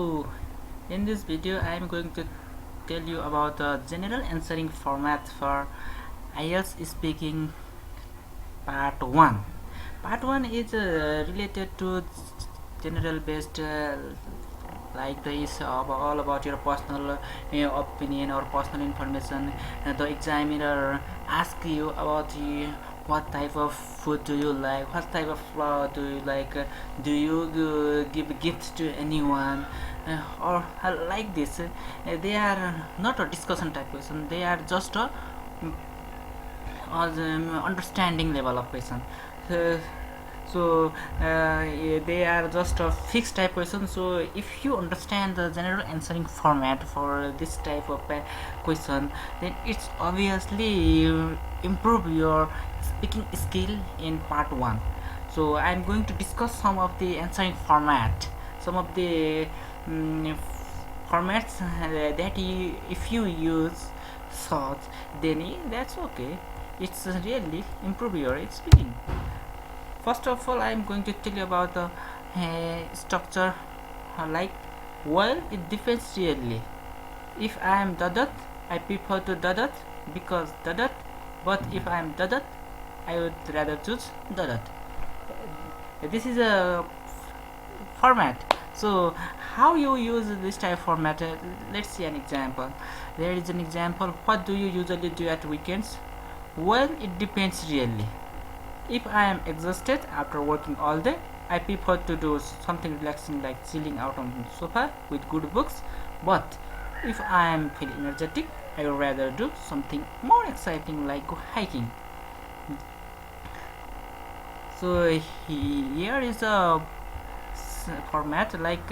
So in this video I am going to tell you about the general answering format for Ielts speaking part 1. Part 1 is related to general based like this all about your personal opinion or personal information. The examiner asks you about what type of food do you like, what type of flower do you like, do you give gifts to anyone, or like this. They are not a discussion type question, they are just a understanding level of question. uh, they are just a fixed type question. So if you understand the general answering format for this type of question, then it's obviously improve your speaking skill in part 1. So I'm going to discuss some of the answering format, some of the formats that if you use such, then that's okay. It's really improve your speaking. First of all, I am going to tell you about the structure. Like, well, it depends really. If I am dadat, I prefer to dadat because dadat. But if I am dadat, I would rather choose dadat. This is a format. So how you use this type of format? Let's see an example. There is an example. What do you usually do at weekends? Well, it depends really. If I am exhausted after working all day, I prefer to do something relaxing like chilling out on the sofa with good books. But if I am feeling energetic, I would rather do something more exciting like go hiking. So here is a format like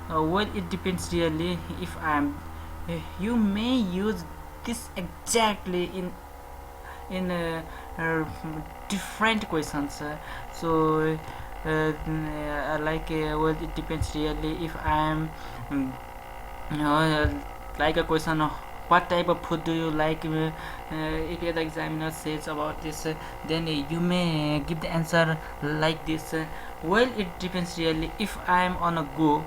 well, it depends really. If I am you may use this exactly in different questions. Well, it depends really. If I am like a question of what type of food do you like, if the examiner says about this, then you may give the answer like this. Well, it depends really. If I am on a go,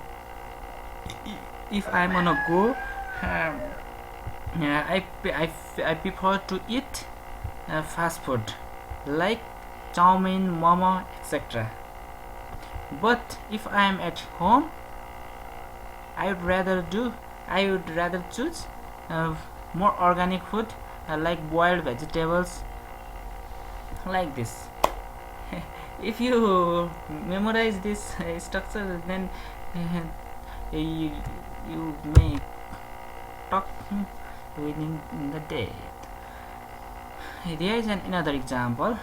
I prefer to eat fast food like chow mein, momo, etc. But if I am at home, I would rather choose more organic food like boiled vegetables, like this. If you memorize this structure, then you, you may talk within the day. There is another example.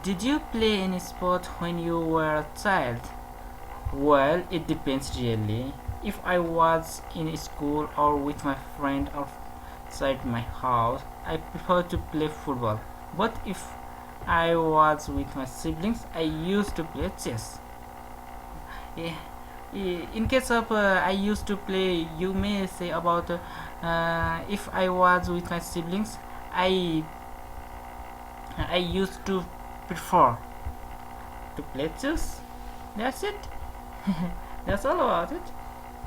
Did you play any sport when you were a child? Well, it depends really. If I was in school or with my friend outside my house, I prefer to play football. But if I was with my siblings, I used to play chess. In case of I used to play, you may say about if I was with my siblings, I used to prefer to play chess. That's it. That's all about it.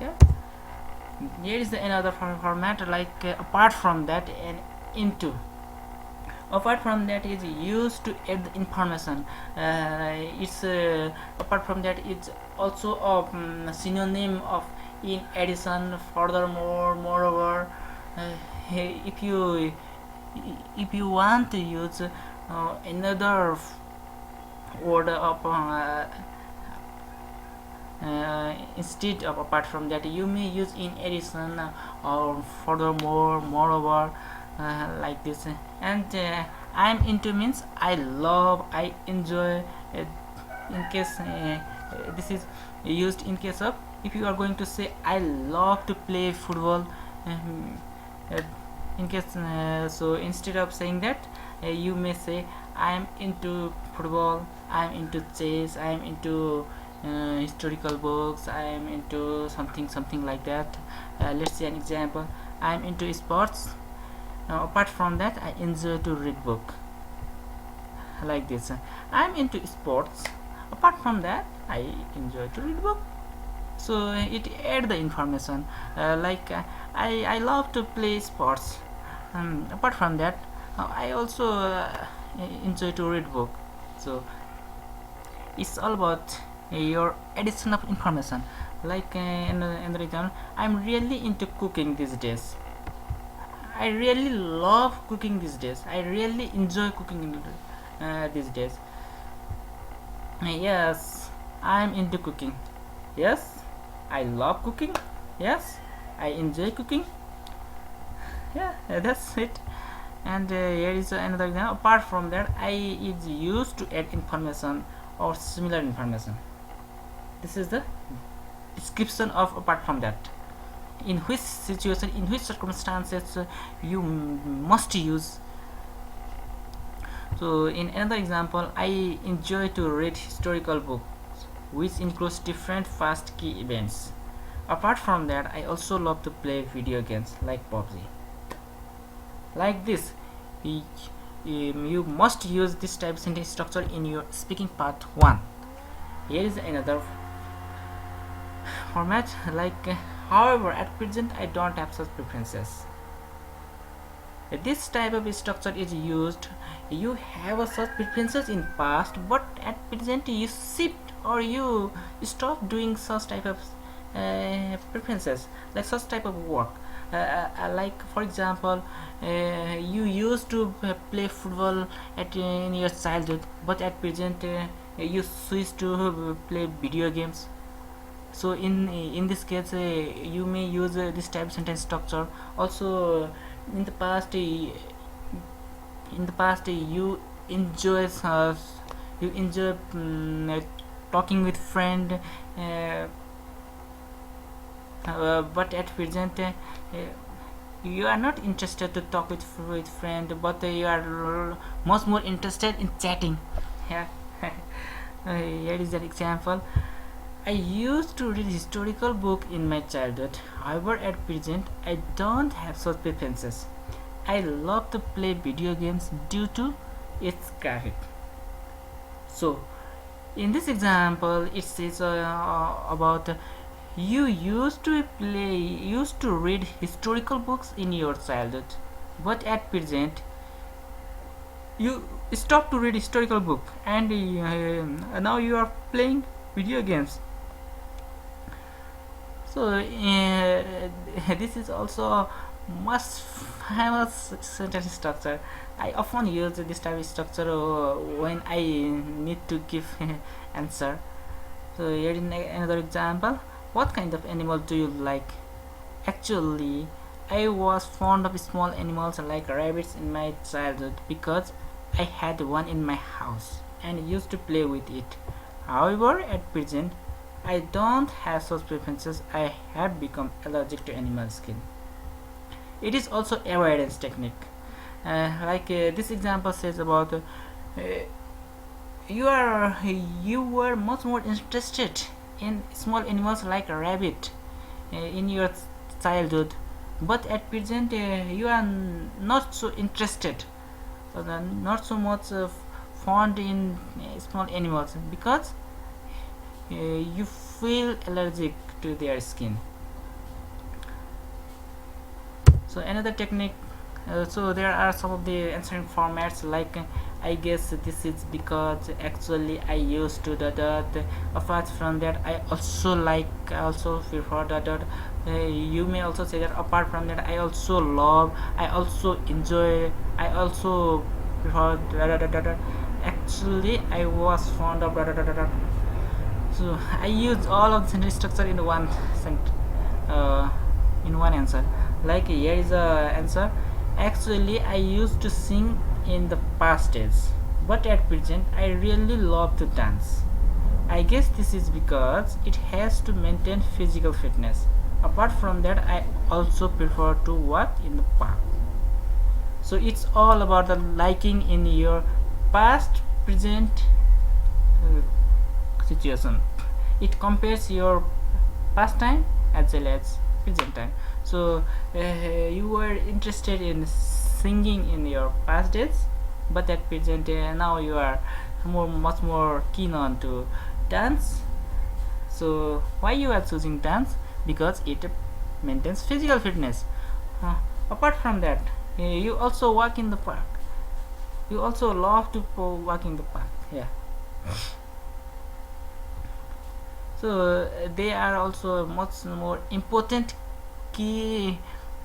Yeah. Here is another format like apart from that and into. Apart from that is used to add the information. It's apart from that it's also a synonym of in addition, furthermore, moreover. If you want to use another word of instead of apart from that, you may use in addition or furthermore, moreover, like this. And I'm into means I love, I enjoy. In case this is used in case of if you are going to say I love to play football. Uh, in case so instead of saying that, you may say I am into football, I am into chess, I am into historical books, I am into something like that. Let's see an example. I am into sports. Apart from that, I enjoy to read book, like this. I am into sports. Apart from that, I enjoy to read book. So it add the information. I love to play sports. Apart from that, I also enjoy to read book. So it's all about your addition of information. In another example, I'm really into cooking these days. I really love cooking these days. I really enjoy cooking these days. Yes, I'm into cooking. Yes, I love cooking. Yes, I enjoy cooking. Yeah, that's it. And here is another example. Apart from that, I is used to add information or similar information. This is the description of apart from that. In which situation, in which circumstances you must use. So in another example, I enjoy to read historical books which includes different fast key events. Apart from that, I also love to play video games like PUBG. Like this, you must use this type of sentence structure in your speaking part 1. Here is another format. However, at present I don't have such preferences. This type of structure is used. You have such preferences in past, but at present you shift or you stop doing such type of preferences, like such type of work. Like for example, you used to play football in your childhood, but at present you switch to play video games. So in this case, you may use this type of sentence structure. Also, in the past, you enjoy talking with friend, but at present you are not interested to talk with friend, but you are much more interested in chatting. Yeah. Here is an example. I used to read historical book in my childhood. However, at present, I don't have such preferences. I love to play video games due to its graphic. So, in this example, it says about you used to read historical books in your childhood, but at present you stop to read historical book and now you are playing video games. So this is also much famous sentence structure. I often use this type of structure when I need to give answer. So here in another example, what kind of animal do you like? Actually, I was fond of small animals like rabbits in my childhood because I had one in my house and used to play with it. However, at present, I don't have such preferences. I have become allergic to animal skin. It is also avoidance technique. This example says about you were much more interested in small animals like a rabbit in your childhood, but at present you are not so interested, not so much fond in small animals because you feel allergic to their skin. So another technique, so there are some of the answering formats I guess this is because actually I used to that. Apart from that, I also prefer that. You may also say that apart from that, I also love, I also enjoy, I also prefer that. Actually, I was fond of that. So I use all of the sentence structure in one in one answer. Like here is a answer. Actually, I used to sing in the past days, but at present I really love to dance. I guess this is because it has to maintain physical fitness. Apart from that, I also prefer to walk in the park. So it's all about the liking in your past, present situation. It compares your past time as well as present time. So you were interested in singing in your past days, but at present now you are much more keen on to dance. So So why you are choosing dance? Because it maintains physical fitness. uh, Apart from that, you also walk in the park. You also love to walk in the park. Yeah. So they are also much more important key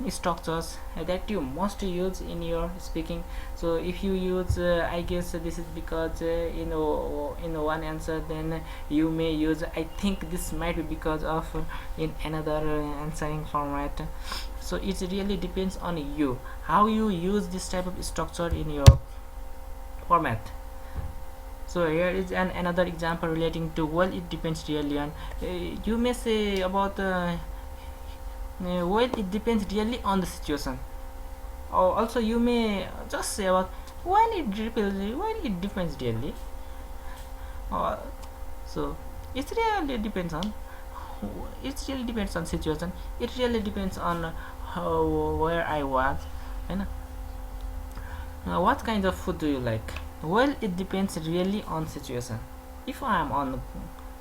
structures that you must use in your speaking. So if you use I guess this is because in one answer, then you may use I think this might be because of in another answering format. So it really depends on you how you use this type of structure in your format. So here is another example relating to well it depends really on you may say about well it depends really on the situation, or also you may just say about well it depends really. uh, so it really depends on situation. It really depends on how where I was, and what kind of food do you like? Well, it depends really on situation. If I am on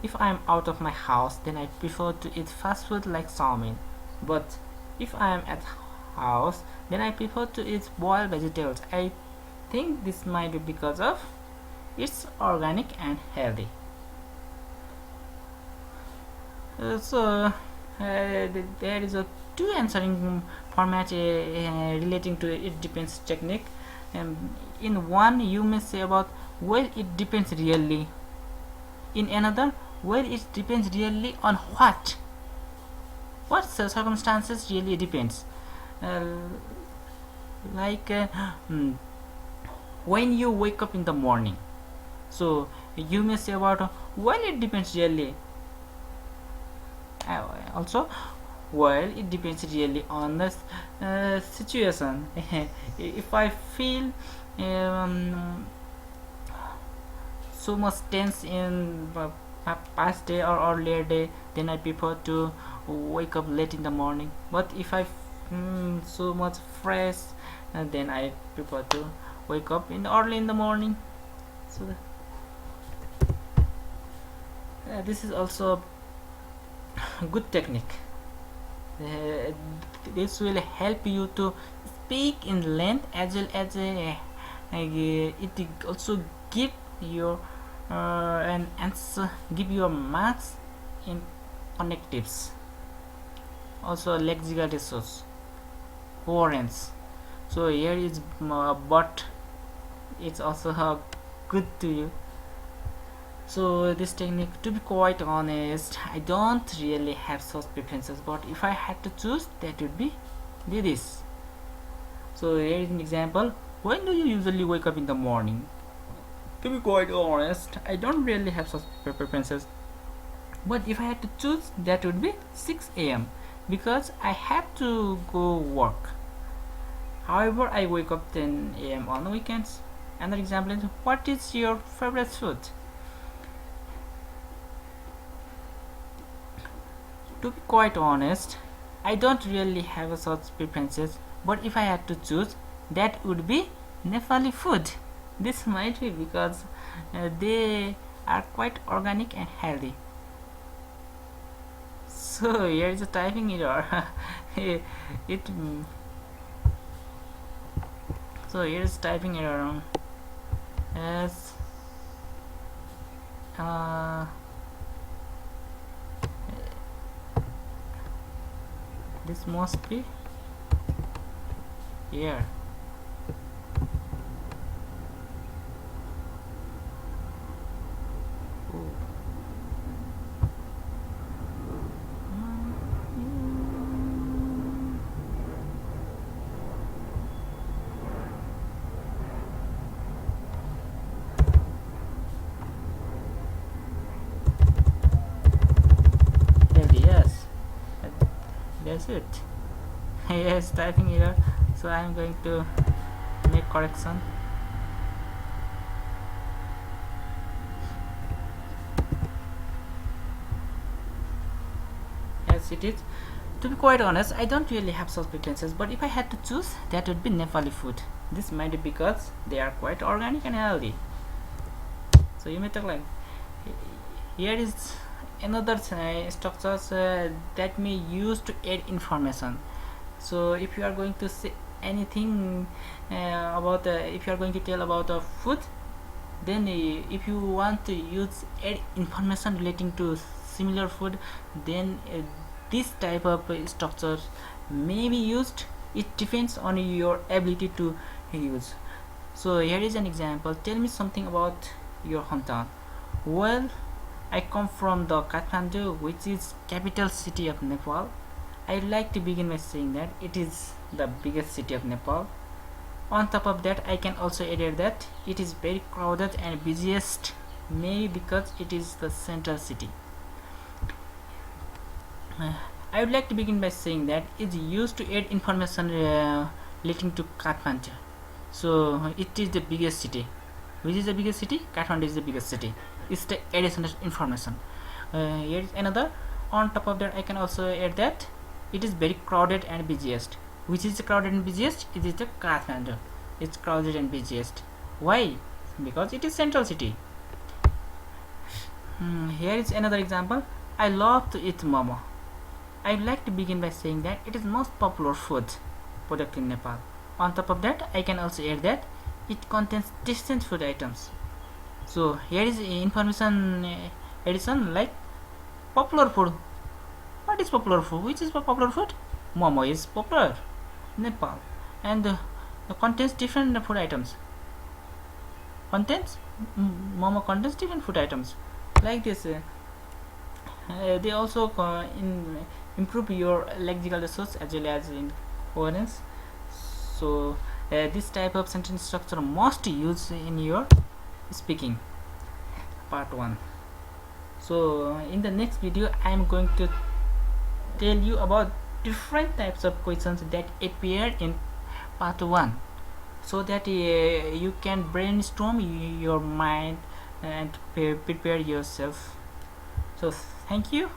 if I am out of my house, then I prefer to eat fast food like salmon. But if I am at house, then I prefer to eat boiled vegetables. I think this might be because of it's organic and healthy. There is a two answering format relating to it depends technique. In one, you may say about well, it depends really. In another, well, it depends really on what circumstances really depends. Uh, like when you wake up in the morning, so you may say about well, it depends really. Also, well, it depends really on the situation. If I feel um, so much tense in past day or earlier day, then I prefer to wake up late in the morning. But if I so much fresh, then I prefer to wake up in early in the morning. So this is also a good technique. uh, this will help you to speak in length as well as it also give your an answer, give your marks in connectives, also lexical resource coherence. So here is but it's also good to you. So this technique, to be quite honest, I don't really have such preferences, but if I had to choose, that would be this. So here is an example. When do you usually wake up in the morning? To be quite honest, I don't really have such preferences, but if I had to choose, that would be 6 a.m. because I have to go work. However, I wake up 10 a.m. on weekends. Another example is, what is your favorite food? To be quite honest, I don't really have such preferences, but if I had to choose, that would be Nepali food. This might be because they are quite organic and healthy. So here is a typing error. it so here is typing error. As this must be here. Yes, that's it. Yes, typing error. So I'm going to make correction. Yes, it is. To be quite honest, I don't really have such preferences, but if I had to choose, that would be Nepali food. This might be because they are quite organic and healthy. So you may talk like, here is another structures that may use to add information. So if you are going to say anything about if you are going to tell about a food, then if you want to use add information relating to similar food, then this type of structure may be used. It depends on your ability to use. So here is an example. Tell me something about your hometown. Well, I come from the Kathmandu, which is capital city of Nepal. I'd like to begin by saying that it is the biggest city of Nepal. On top of that, I can also add that it is very crowded and busiest, maybe because it is the central city. I would like to begin by saying that it's used to add information relating to Kathmandu. So it is the biggest city. Which is the biggest city? Kathmandu is the biggest city. It's the additional information. Here is another. On top of that, I can also add that it is very crowded and busiest. Which is the crowded and busiest? It is the Kathmandu. It's crowded and busiest. Why? Because it is central city. Here is another example. I love to eat momo. I would like to begin by saying that it is most popular food product in Nepal. On top of that, I can also add that it contains distinct food items. So here is information addition like popular food. What is popular food? Which is popular food? Momo is popular in Nepal, and contains different food items. Contains Momo contains different food items like this. They also improve your lexical resource as well as in coherence. So this type of sentence structure must use in your speaking. Part 1. So in the next video I am going to tell you about different types of questions that appear in part 1, so that you can brainstorm your mind and prepare yourself. So thank you.